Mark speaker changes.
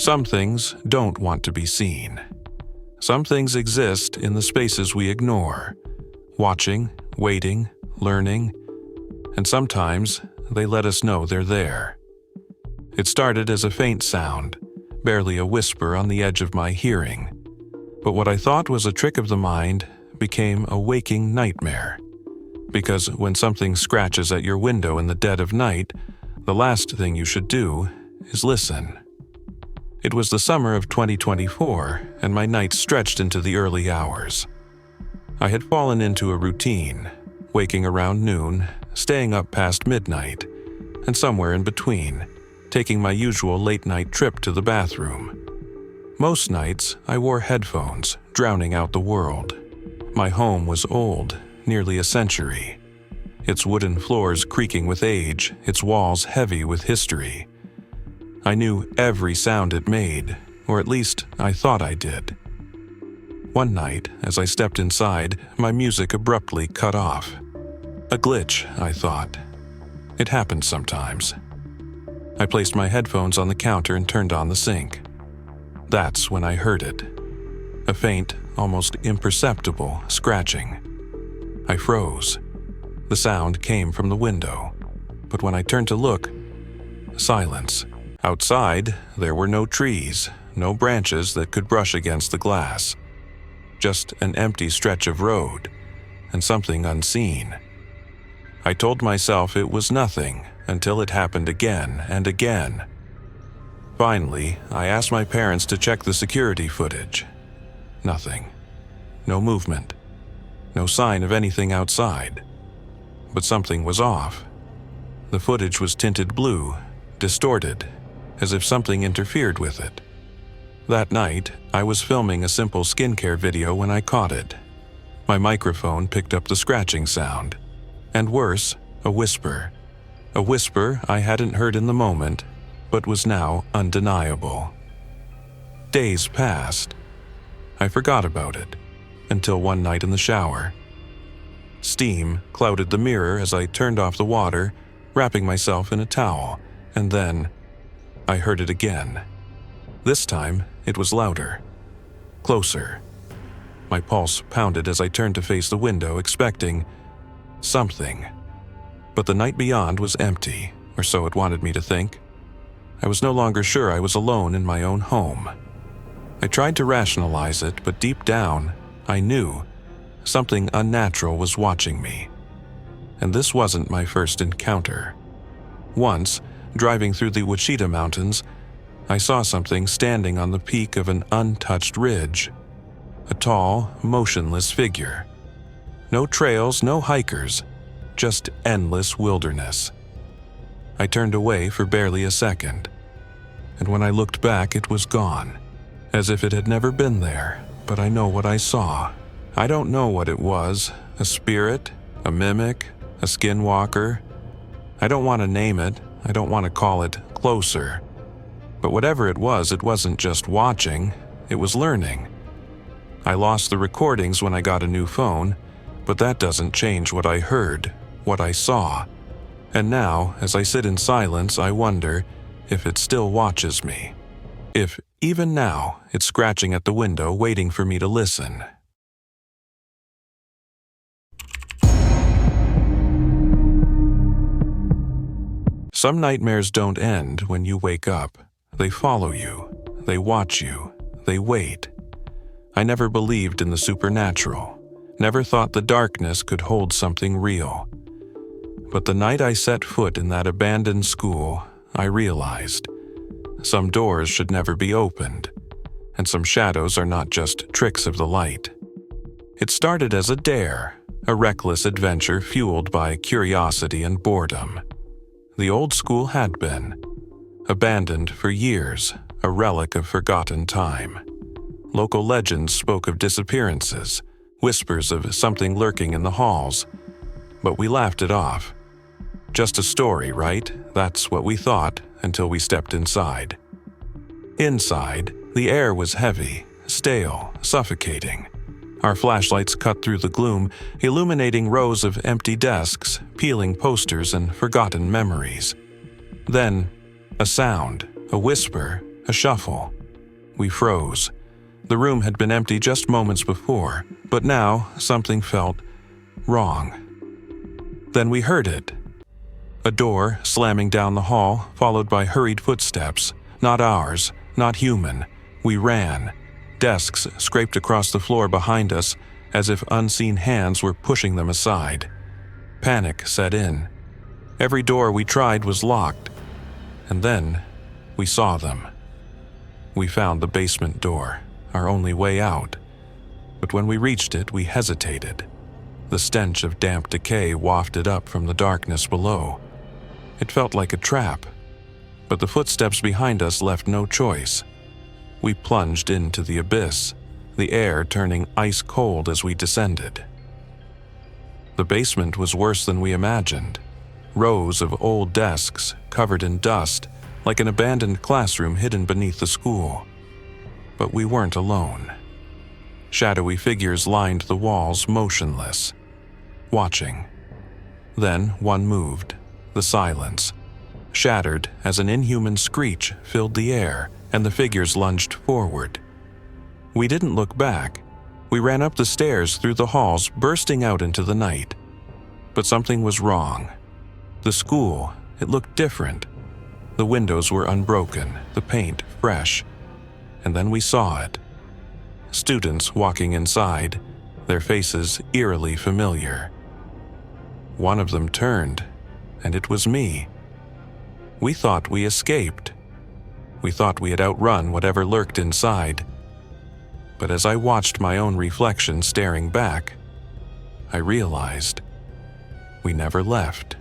Speaker 1: Some things don't want to be seen. Some things exist in the spaces we ignore, watching, waiting, learning, and sometimes they let us know they're there. It started as a faint sound, barely a whisper on the edge of my hearing, but what I thought was a trick of the mind became a waking nightmare. Because when something scratches at your window in the dead of night, the last thing you should do is listen. It was the summer of 2024, and my nights stretched into the early hours. I had fallen into a routine, waking around noon, staying up past midnight, and somewhere in between, taking my usual late-night trip to the bathroom. Most nights, I wore headphones, drowning out the world. My home was old, nearly a century. Its wooden floors creaking with age, its walls heavy with history. I knew every sound it made, or at least I thought I did. One night, as I stepped inside, my music abruptly cut off. A glitch, I thought. It happens sometimes. I placed my headphones on the counter and turned on the sink. That's when I heard it. A faint, almost imperceptible scratching. I froze. The sound came from the window, but when I turned to look, silence. Outside, there were no trees, no branches that could brush against the glass. Just an empty stretch of road, and something unseen. I told myself it was nothing until it happened again and again. Finally, I asked my parents to check the security footage. Nothing. No movement. No sign of anything outside. But something was off. The footage was tinted blue, distorted, as if something interfered with it. That night, I was filming a simple skincare video when I caught it. My microphone picked up the scratching sound. And worse, a whisper. A whisper I hadn't heard in the moment, but was now undeniable. Days passed. I forgot about it, until one night in the shower. Steam clouded the mirror as I turned off the water, wrapping myself in a towel, and then I heard it again. This time, it was louder. Closer. My pulse pounded as I turned to face the window, expecting something. But the night beyond was empty, or so it wanted me to think. I was no longer sure I was alone in my own home. I tried to rationalize it, but deep down, I knew something unnatural was watching me. And this wasn't my first encounter. Once, driving through the Wichita Mountains, I saw something standing on the peak of an untouched ridge. A tall, motionless figure. No trails, no hikers, just endless wilderness. I turned away for barely a second, and when I looked back, it was gone, as if it had never been there. But I know what I saw. I don't know what it was, a spirit, a mimic, a skinwalker. I don't want to name it, I don't want to call it closer. But whatever it wasn't just watching, it was learning. I lost the recordings when I got a new phone, but that doesn't change what I heard, what I saw. And now, as I sit in silence, I wonder if it still watches me. If, even now, it's scratching at the window waiting for me to listen. Some nightmares don't end when you wake up. They follow you. They watch you. They wait. I never believed in the supernatural. Never thought the darkness could hold something real. But the night I set foot in that abandoned school, I realized some doors should never be opened, and some shadows are not just tricks of the light. It started as a dare, a reckless adventure fueled by curiosity and boredom. The old school had been abandoned for years, a relic of forgotten time. Local legends spoke of disappearances, whispers of something lurking in the halls, but we laughed it off. Just a story, right? That's what we thought until we stepped inside. Inside, the air was heavy, stale, suffocating. Our flashlights cut through the gloom, illuminating rows of empty desks, peeling posters, and forgotten memories. Then, a sound, a whisper, A shuffle. We froze. The room had been empty just moments before, but now something felt wrong. Then we heard it. A door slamming down the hall, followed by hurried footsteps. Not ours, not human. We ran. Desks scraped across the floor behind us as if unseen hands were pushing them aside. Panic set in. Every door we tried was locked. And then we saw them. We found the basement door, our only way out. But when we reached it, we hesitated. The stench of damp decay wafted up from the darkness below. It felt like a trap, but the footsteps behind us left no choice. We plunged into the abyss, the air turning ice cold as we descended. The basement was worse than we imagined. Rows of old desks covered in dust, like an abandoned classroom hidden beneath the school. But we weren't alone. Shadowy figures lined the walls, motionless, watching. Then one moved. The silence shattered as an inhuman screech filled the air, and the figures lunged forward. We didn't look back. We ran up the stairs through the halls, bursting out into the night. But something was wrong. The school, it looked different. The windows were unbroken, the paint fresh. And then we saw it. Students walking inside, their faces eerily familiar. One of them turned, and it was me. We thought we escaped. We thought we had outrun whatever lurked inside. But as I watched my own reflection staring back, I realized we never left.